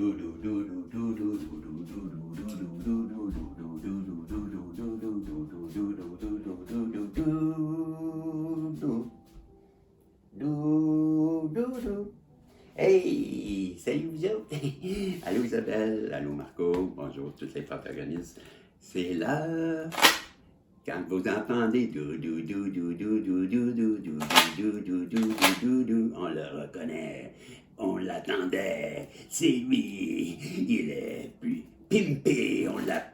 Hey! Salut vous autres! Allô Isabelle, allô Marco, bonjour tous les protagonistes. C'est l'heure quand vous entendez on le reconnaît, on l'attendait, c'est lui, il est plus pimpé, on l'a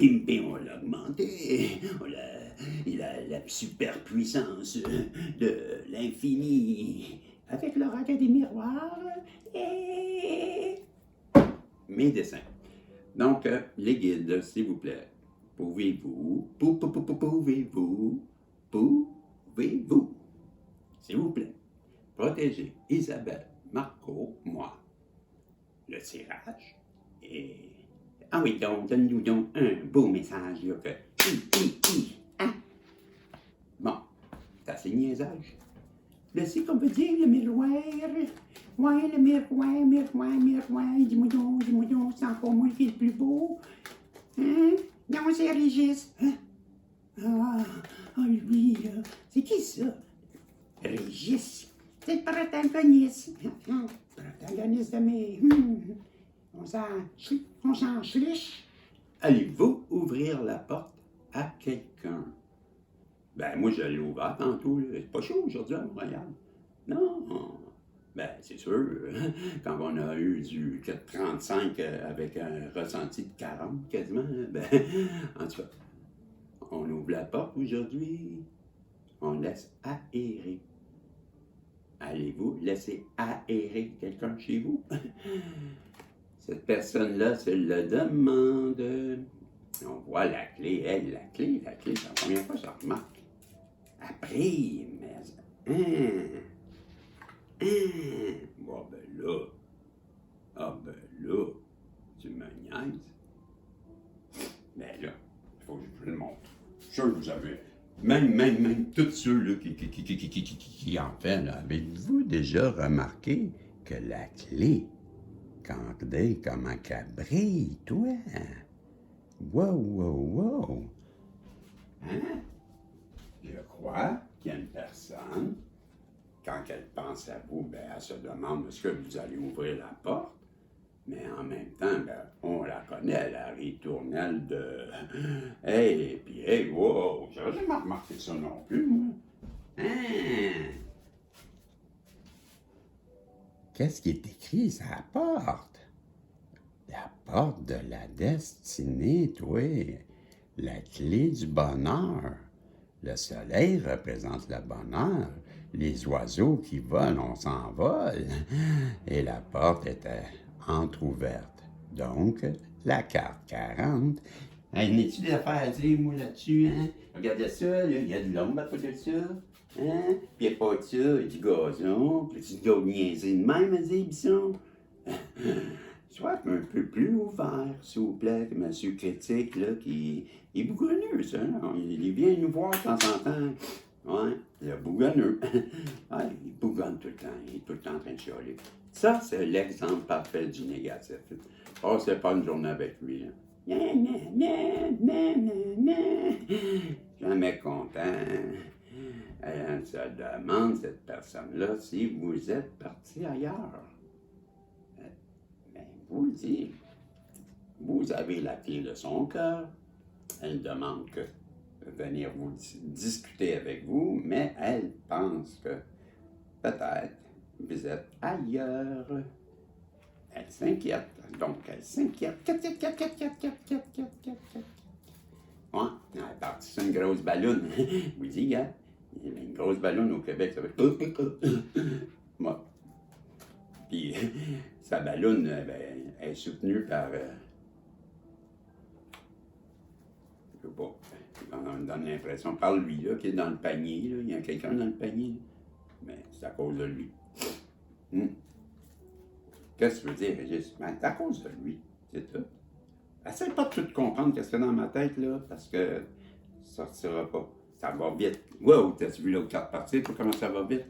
augmenté, il a la superpuissance de l'infini, avec le regard des miroirs et mes dessins. Donc, les guides, s'il vous plaît, pouvez-vous, s'il vous plaît, protéger Isabelle, Marco, moi, le tirage, et... Ah oui, donc, donne-nous donc un beau message, là, que... Hein? Bon, c'est assez niaisage. Là, c'est qu'on peut dire, le miroir. Ouais, le miroir. Dis-moi donc, c'est encore moi qui est le plus beau. Hein? Non, c'est Régis. Hein? Ah, lui, là. C'est qui ça? Régis. C'est le protagoniste. Protagoniste de mes... On s'en schliche. Allez-vous ouvrir la porte à quelqu'un? Ben, moi, je l'ai ouvert tantôt. C'est pas chaud aujourd'hui à Montréal. Non. Ben, c'est sûr. Quand on a eu du 4,35 avec un ressenti de 40 quasiment, ben, en tout cas, on ouvre la porte aujourd'hui. On laisse aérer. Allez-vous laisser aérer quelqu'un chez vous? Cette personne-là se le demande. On voit la clé. Hey, la clé, c'est la première fois que ça remarque. Après, mais... Bon, ben là... Ah, ben là... Tu me niaises? Ben là, il faut que je vous le montre. Je suis sûr que vous avez... Même tous ceux là, qui en fait, là, avez-vous déjà remarqué que la clé, quand comment qu'elle brille, toi? Wow! Hein? Je crois qu'il y a une personne, quand elle pense à vous, ben, elle se demande est-ce que vous allez ouvrir la porte, mais en même temps, ben, on la connaît, la ritournelle de hey, puis hey, wow, j'avais jamais remarqué ça non plus, moi. Hein? Qu'est-ce qui est écrit sur la porte? La porte de la destinée, toi. La clé du bonheur. Le soleil représente le bonheur. Les oiseaux qui volent, on s'envole. Et la porte était entr'ouverte. Donc, la carte 40. Hey, n'es-tu des affaires à dire, moi, là-dessus, hein? Regardez ça, là, il y a de l'ombre à côté de ça. Hein? Puis il n'y a pas de ça, il y a du gazon. Puis tu dois niaiser de même à dire, Bisson. Soit un peu plus ouvert, s'il vous plaît, que monsieur Critique, là, qui est bougonneux, ça. Il vient nous voir de temps en temps. Ouais, le bougonneux. Ouais, il bougonne tout le temps, il est tout le temps en train de chialer. Ça, c'est l'exemple parfait du négatif. Passez pas une journée avec lui, là. Jamais content. Elle se demande, cette personne-là, si vous êtes parti ailleurs. Vous le dites, vous avez la clé de son cœur, elle demande que venir vous discuter avec vous, mais elle pense que peut-être vous êtes ailleurs. Elle s'inquiète, donc elle s'inquiète. Ouais, elle est partie sur une grosse balloune. Je vous dis, gars, il y a une grosse balloune au Québec, ça fait... Moi. Puis sa balloune ben, est soutenue par... je sais pas, on donne l'impression, par lui, là, qui est dans le panier, là. Il y a quelqu'un dans le panier, mais c'est à cause de lui. Qu'est-ce que tu veux dire, Régis? Ben, c'est à cause de lui, c'est tout. Essaye pas de tout comprendre qu'est-ce qu'il y a dans ma tête, là, parce que ça sortira pas. Ça va vite. Wow, t'as vu l'autre carte partir, toi, comment ça va vite?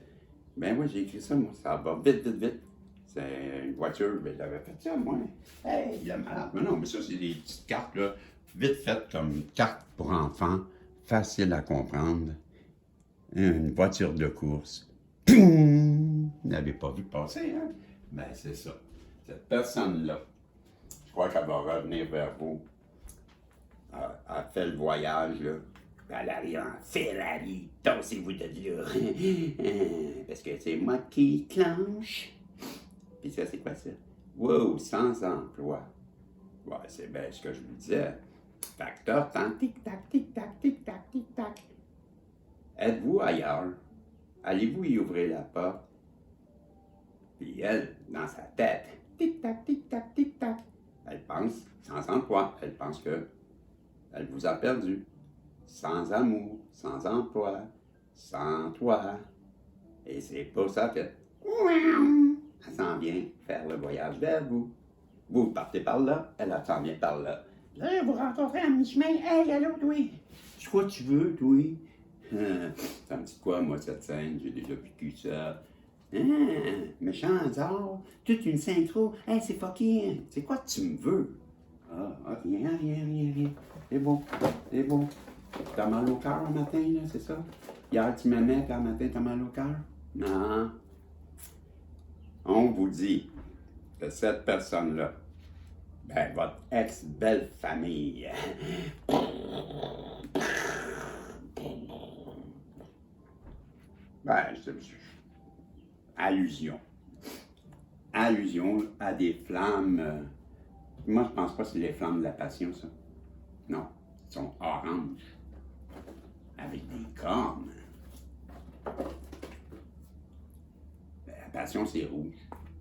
Ben oui, j'ai écrit ça, moi, ça va vite. C'était une voiture, mais il avait fait ça, moi. Hey, il est malade. Mais non, mais ça, c'est des petites cartes, là, vite faites comme cartes pour enfants, facile à comprendre. Une voiture de course. Poum! Vous n'avez pas vu passer, hein? Ben, c'est ça. Cette personne-là, je crois qu'elle va revenir vers vous. Elle fait le voyage, là. Elle arrive en Ferrari. Tassez-vous de là. Parce que c'est moi qui clenche. Puis ça, c'est quoi ça? Wow, sans emploi. Ouais, c'est bien ce que je vous disais. Facteur, tant tic-tac, tic-tac, tic-tac, tic-tac. Êtes-vous ailleurs? Allez-vous y ouvrir la porte? Puis elle, dans sa tête, tic-tac, tic-tac, tic-tac. Elle pense, sans emploi, elle pense que elle vous a perdu. Sans amour, sans emploi, sans toi. Et c'est pour ça que elle s'en vient faire le voyage vers vous. Vous partez par là, elle s'en vient par là. Là, vous rencontrez à mi-chemin. Hey, allô, toi? Je crois que tu veux, toi? Ça me dit quoi, moi, cette scène? J'ai déjà vécu ça. Méchant hasard, toute une synchro. Hey, c'est fucking. C'est quoi que tu me veux? Rien. C'est bon, c'est bon. T'as mal au cœur un matin, là, c'est ça? Hier, tu m'aimais, puis un matin, t'as mal au cœur? Non. On vous dit que cette personne-là, ben, votre ex-belle-famille. Ben, allusion. Allusion à des flammes. Moi, je pense pas que c'est les flammes de la passion, ça. Non, ils sont oranges. Avec des cornes. Ben, la passion, c'est rouge.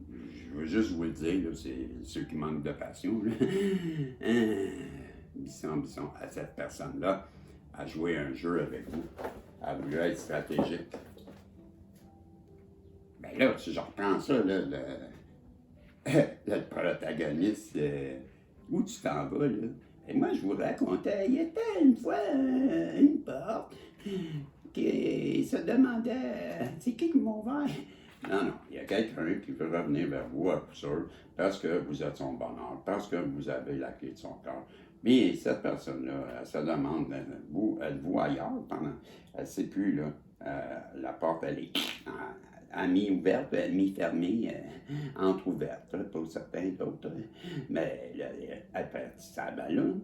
Je veux juste vous le dire, là, c'est ceux qui manquent de passion. Bisson, à cette personne-là, a joué un jeu avec vous. A voulu être stratégique. Ben là, si je reprends ça, là, le protagoniste, où tu t'en vas, là? Et moi, je vous racontais, il y était une fois une porte qui se demandait, c'est qui m'a ouvert? Non, il y a quelqu'un qui veut revenir vers vous, à coup sûr, parce que vous êtes son bonheur, parce que vous avez la clé de son cœur. Mais cette personne-là, elle se demande, êtes-vous ailleurs pendant, elle ne sait plus, là, la porte, elle est à mi-ouverte, à mi-fermée, entre-ouverte, pour certains d'autres. Mais là, elle perd sa ballon,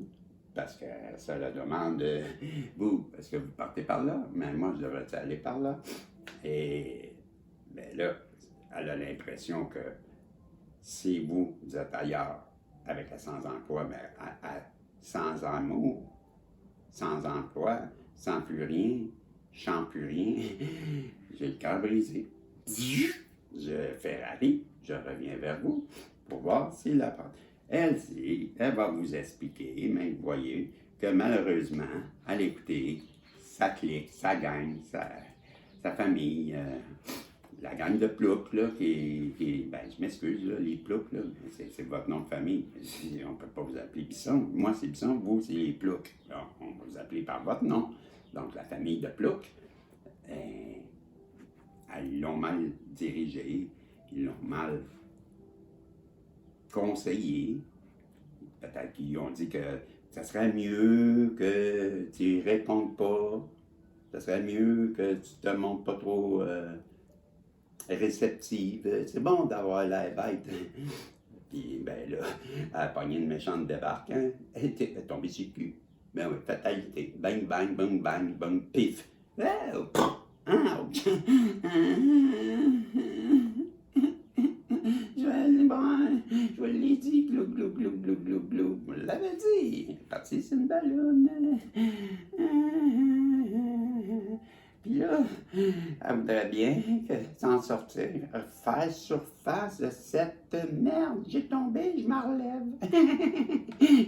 parce que ça la demande, vous, est-ce que vous partez par là? Mais moi, je devrais aller par là. Et bien là, elle a l'impression que si vous êtes ailleurs avec la sans-emploi, bien, sans amour, sans emploi, sans plus rien, je sens plus rien, j'ai le cœur brisé. Je Ferrari, je reviens vers vous pour voir si la porte. Elle va vous expliquer, mais vous voyez que malheureusement, à l'écouter, ça clique, ça gagne, sa famille, la gang de ploucs, là, ben, je m'excuse, là, les ploucs, là, c'est votre nom de famille. On ne peut pas vous appeler Bisson. Moi, c'est Bisson, vous, c'est les ploucs. Alors, on va vous appeler par votre nom. Donc, la famille de ploucs, ils l'ont mal dirigé, ils l'ont mal conseillé. Peut-être qu'ils ont dit que ça serait mieux que tu ne répondes pas. Ça serait mieux que tu te montres pas trop réceptive. C'est bon d'avoir l'air bête. Puis, ben là, elle a pogné une méchante débarque, hein? Elle était tombée sur le cul. Ben oui, fatalité. Bang, bang, bang, bang, bang, pif. Oh, ouch! Je l'ai dit, glou, glou, glou, glou, glou, glou. Je l'avais dit. Parti, c'est une ballonne. Puis là, elle voudrait bien s'en sortir, faire surface de cette merde. J'ai tombé, je m'en relève.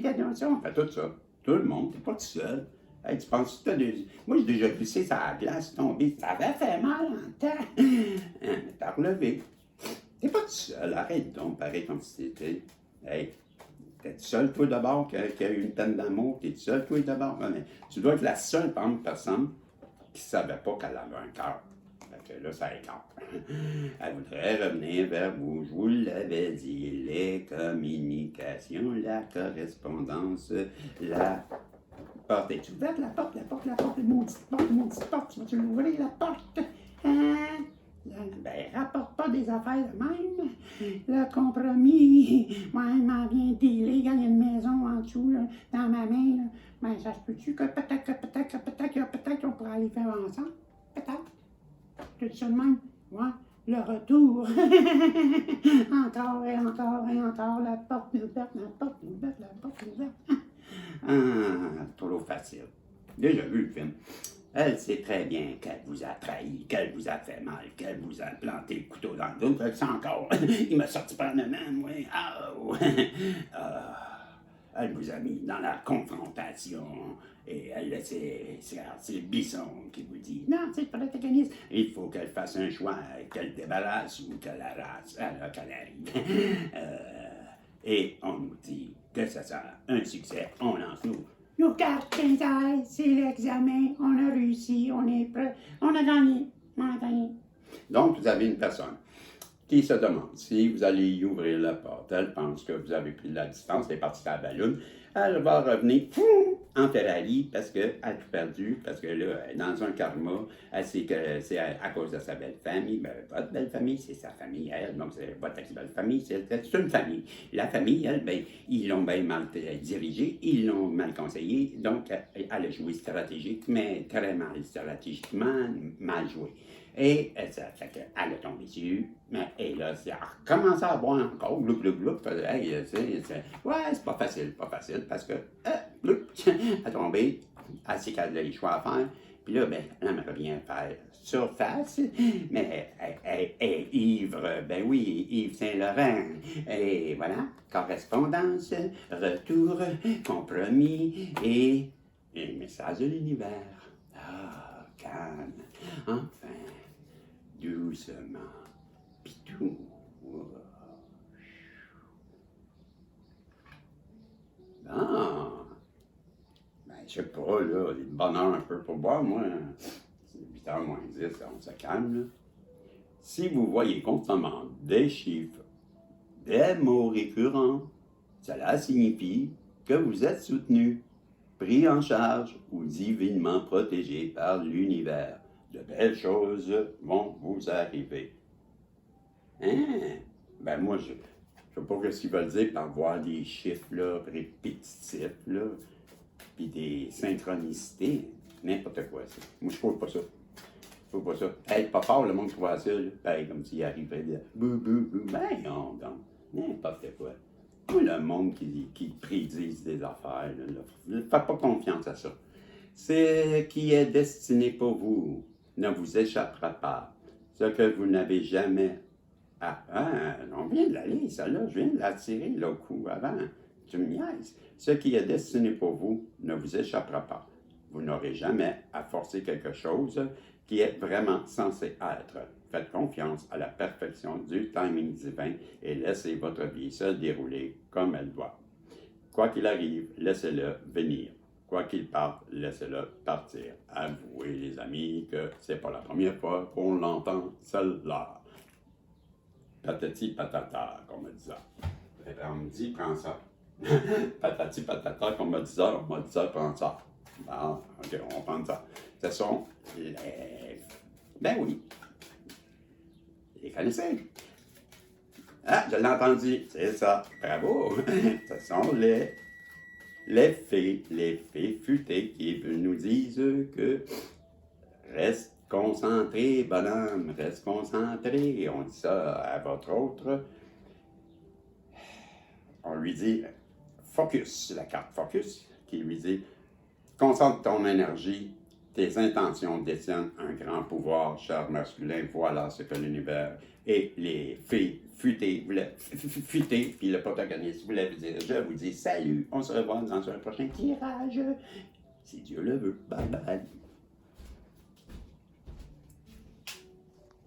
Attention, on fait tout ça. Tout le monde, t'es pas tout seul. Hey, tu penses que t'as des... Moi, j'ai déjà glissé sur la glace, tombé. Ça avait fait mal en temps. Mais t'as relevé. T'es pas tout seul. Arrête donc, pareil comme si t'étais. Hey, t'es tout seul, toi, d'abord, qui a eu une peine d'amour. T'es tout seul, toi, d'abord. Tu dois être la seule personne qui ne savait pas qu'elle avait un cœur. que là, ça écarte. Elle voudrait revenir vers vous, je vous l'avais dit, les communications, la correspondance, la porte est ouverte, la porte, maudite porte, tu vas-tu l'ouvrir, la porte? Hein? Ben, rapporte pas des affaires de même. Le compromis, moi, il m'en vient dealer quand il y a une maison en dessous, là, dans ma main, là. Ben, ça se peut-tu que peut-être qu'on pourrait aller faire ensemble? Peut-être. Tu dis ça de même? Ouais. Le retour. Encore et encore et encore, la porte est ouverte, la porte est ouverte, la porte est ouverte. Ah, trop facile. Déjà vu le film. Elle sait très bien qu'elle vous a trahi, qu'elle vous a fait mal, qu'elle vous a planté le couteau dans le dos. Elle sait encore. Il m'a sorti par la main, moi. Oh. Elle vous a mis dans la confrontation. Et elle, c'est Bisson qui vous dit non, c'est le protagoniste. Il faut qu'elle fasse un choix, qu'elle débarrasse ou qu'elle arrache, qu'elle arrive. Et on nous dit que ça sera un succès. On lance nos cartes 15 heures, c'est l'examen, on a réussi, on est prêt, on a gagné. Donc, vous avez une personne qui se demande si vous allez y ouvrir la porte. Elle pense que vous avez pris de la distance, elle est partie à la balloune. Elle va revenir en Ferrari parce qu'elle a tout perdu, parce que là, elle est dans un karma. Elle sait que c'est à cause de sa belle famille. Ben, votre belle famille, c'est sa famille, elle. Donc, c'est votre ex-belle famille, c'est une famille. La famille, elle, ben, ils l'ont bien mal dirigée, ils l'ont mal conseillé. Donc, elle a joué stratégique, mais très mal stratégiquement, mal joué. Et ça fait qu'elle a tombé dessus, mais et là, elle a recommencé à boire encore, gloup, gloup, gloup. Hey, ouais, c'est pas facile, parce que, gloup, elle est tombée, elle sait qu'elle a les choix à faire, puis là, ben, elle aimerait bien faire surface, mais elle est ivre, ben oui, Yves Saint-Laurent. Et voilà, correspondance, retour, compromis et message de l'univers. Ah, calme, enfin. Doucement, pitou. Bon, ben, je sais pas, là, il est de bonne heure un peu pour boire, moi. C'est 8h moins 10, on se calme, là. Si vous voyez constamment des chiffres, des mots récurrents, cela signifie que vous êtes soutenu, pris en charge ou divinement protégé par l'univers. De belles choses vont vous arriver. Hein? Ben moi, je ne sais pas ce qu'ils veulent dire par voir des chiffres là, répétitifs, là, puis des synchronicités. N'importe quoi, ça. Moi, je ne trouve pas ça. Je trouve pas ça. Hey, pas fort, le monde qui voit ça, là, pareil, comme s'il arrivait de bou, bou, bou. Ben non, donc, n'importe quoi. Moi, le monde qui prédise des affaires, ne faites pas confiance à ça. Ce qui est destiné pour vous ne vous échappera pas. Ce que vous n'avez jamais... on vient de la lire, celle-là. Je viens de la tirer, là, au coup, avant. Tu me niaises. Ce qui est destiné pour vous ne vous échappera pas. Vous n'aurez jamais à forcer quelque chose qui est vraiment censé être. Faites confiance à la perfection du timing divin et laissez votre vie se dérouler comme elle doit. Quoi qu'il arrive, laissez-le venir. Quoi qu'il parte, laissez-le partir. Avouez, les amis, que c'est pas la première fois qu'on l'entend, celle-là. Patati patata, comme on me disait. On me dit, prends ça. Patati patata, comme on me disait, prends ça. Bon, ok, on prend ça. Ce sont les... Ben oui. Les connaissez. Ah, je l'ai entendu. C'est ça. Bravo. Ce sont les fées futées qui nous disent que reste concentré, bonhomme, reste concentré. Et on dit ça à votre autre. On lui dit focus, la carte focus, qui lui dit concentre ton énergie, tes intentions détiennent un grand pouvoir, cher masculin. Voilà ce que l'univers et les fées futées voulaient futer, puis le protagoniste voulait vous dire, je vous dis salut, on se revoit dans un prochain tirage, si Dieu le veut. Bye bye.